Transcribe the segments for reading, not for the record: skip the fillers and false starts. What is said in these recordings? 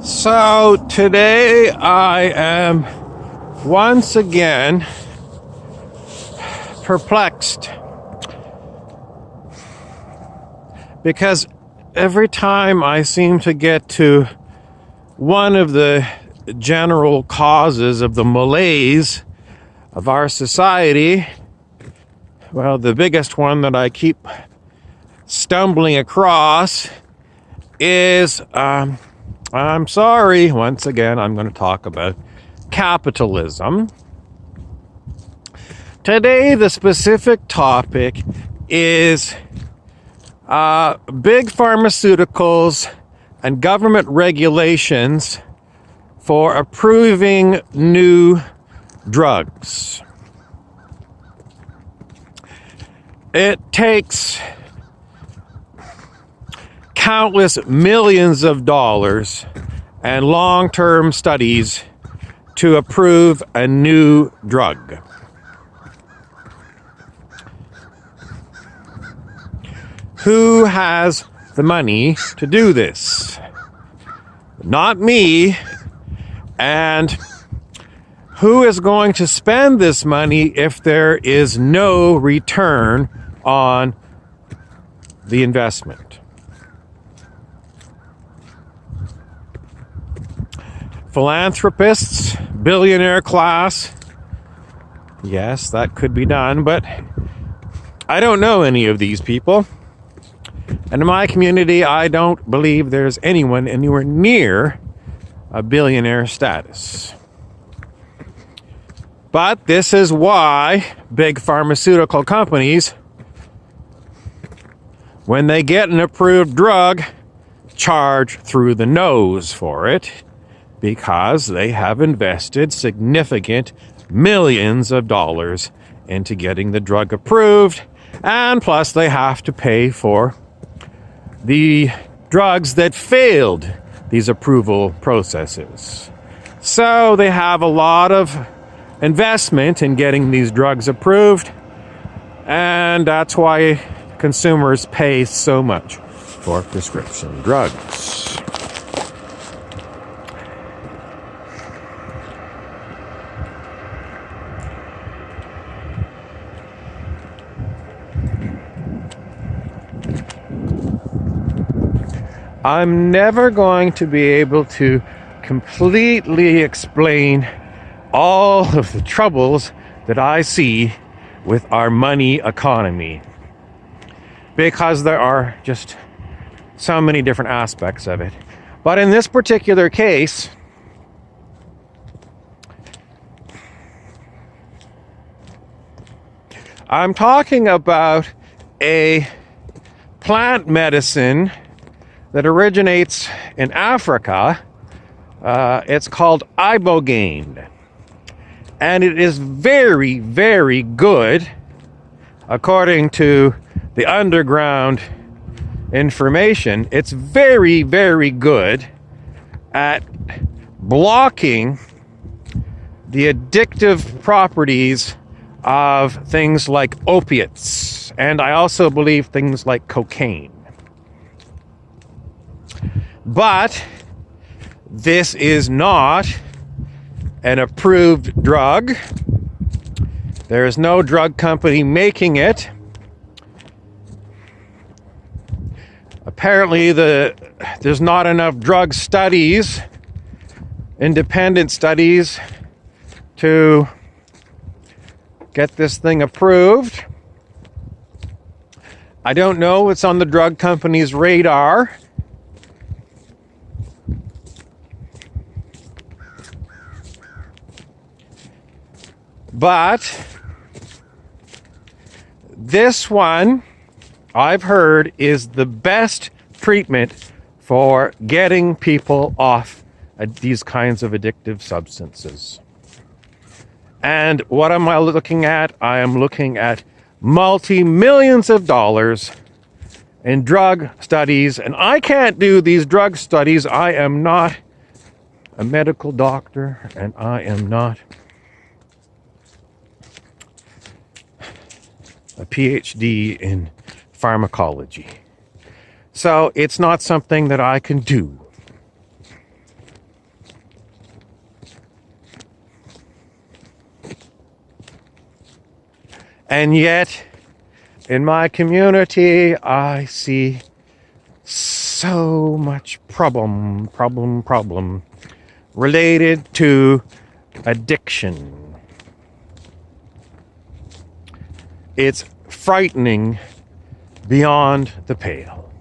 So today I am once again perplexed because every time I seem to get to one of the general causes of the malaise of our society, well, the biggest one that I keep stumbling across is I'm sorry, once again, I'm going to talk about capitalism. Today, the specific topic is big pharmaceuticals and government regulations for approving new drugs. It takes countless millions of dollars and long-term studies to approve a new drug. Who has the money to do this? Not me. And who is going to spend this money if there is no return on the investment? Philanthropists, billionaire class. Yes, that could be done, but I don't know any of these people. And in my community, I don't believe there's anyone anywhere near a billionaire status. But this is why big pharmaceutical companies, when they get an approved drug, charge through the nose for it, because they have invested significant millions of dollars into getting the drug approved, and plus they have to pay for the drugs that failed these approval processes. So they have a lot of investment in getting these drugs approved, and that's why consumers pay so much for prescription drugs. I'm never going to be able to completely explain all of the troubles that I see with our money economy, because there are just so many different aspects of it. But in this particular case, I'm talking about a plant medicine that originates in Africa. It's called ibogaine. And it is very, very good, according to the underground information. It's very, very good at blocking the addictive properties of things like opiates. And I also believe things like cocaine. But this is not an approved drug. There is no drug company making it. Apparently, there's not enough drug studies, independent studies, to get this thing approved. I don't know what's on the drug company's radar. But this one, I've heard, is the best treatment for getting people off these kinds of addictive substances. And what am I looking at? I am looking at multi-millions of dollars in drug studies. And I can't do these drug studies. I am not a medical doctor, and I am not a PhD in pharmacology. So it's not something that I can do. And yet, in my community, I see so much problem related to addiction. It's frightening beyond the pale.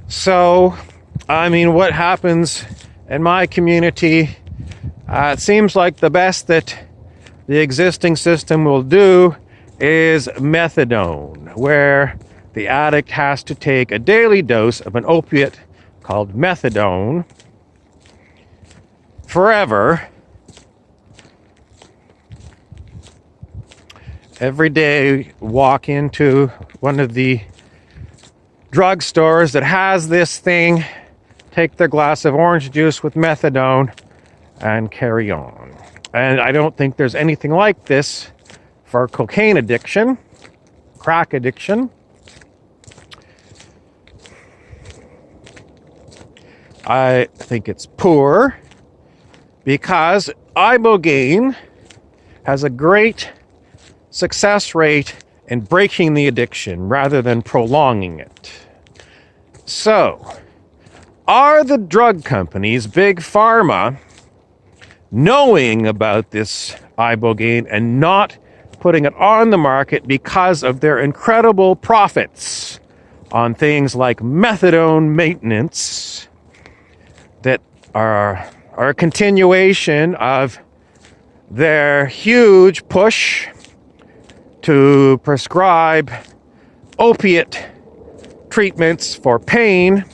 So, I mean, what happens in my community, it seems like the best that the existing system will do is methadone, where the addict has to take a daily dose of an opiate called methadone forever. Every day, walk into one of the drugstores that has this thing, take their glass of orange juice with methadone, and carry on. And I don't think there's anything like this for cocaine addiction, crack addiction. I think it's poor because ibogaine has a great success rate in breaking the addiction rather than prolonging it. So, are the drug companies, big pharma, knowing about this ibogaine and not putting it on the market because of their incredible profits on things like methadone maintenance that are a continuation of their huge push to prescribe opiate treatments for pain?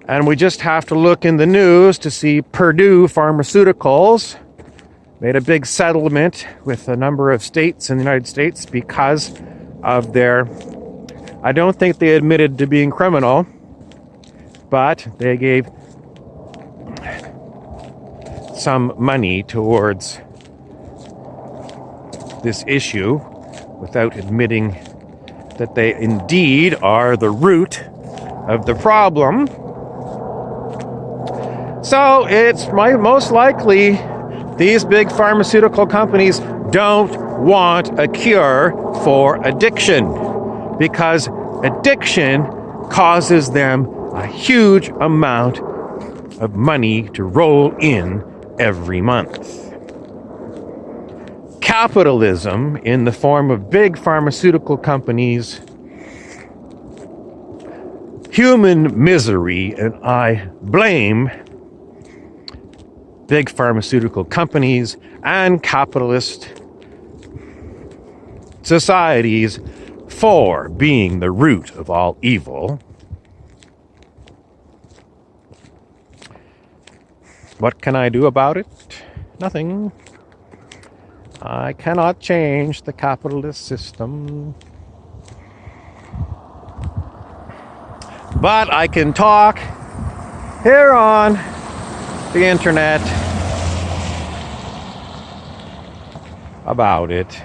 And we just have to look in the news to see Purdue Pharmaceuticals made a big settlement with a number of states in the United States because of their, I don't think they admitted to being criminal, but they gave some money towards this issue without admitting that they indeed are the root of the problem. So it's most likely these big pharmaceutical companies don't want a cure for addiction because addiction causes them a huge amount of money to roll in every month. Capitalism in the form of big pharmaceutical companies, human misery, and I blame big pharmaceutical companies and capitalist societies for being the root of all evil. What can I do about it? Nothing. I cannot change the capitalist system. But I can talk here on the internet about it.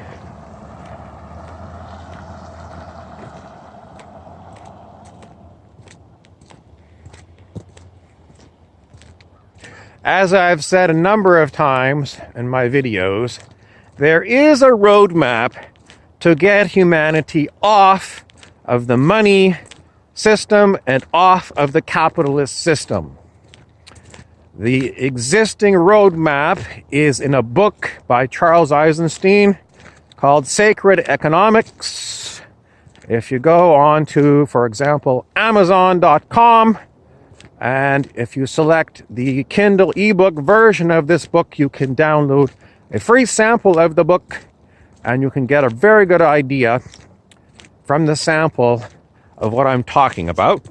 As I've said a number of times in my videos, there is a roadmap to get humanity off of the money system and off of the capitalist system. The existing roadmap is in a book by Charles Eisenstein called Sacred Economics. If you go on to, for example, Amazon.com, and if you select the Kindle ebook version of this book, you can download a free sample of the book, and you can get a very good idea from the sample of what I'm talking about.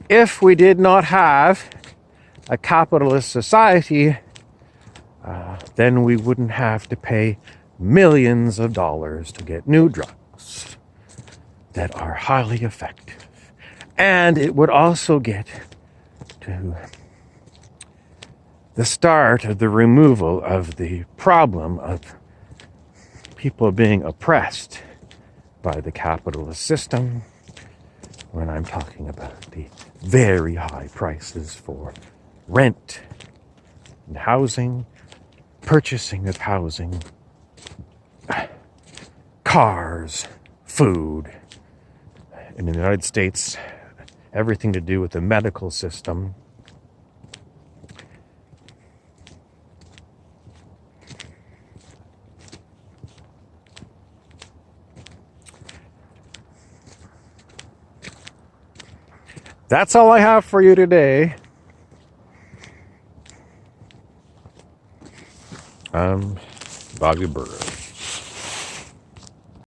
If we did not have a capitalist society, then we wouldn't have to pay millions of dollars to get new drugs that are highly effective. And it would also get to the start of the removal of the problem of people being oppressed by the capitalist system, when I'm talking about the very high prices for rent and housing, purchasing of housing, cars, food. In the United States, everything to do with the medical system. That's all I have for you today. Bobby Burrows.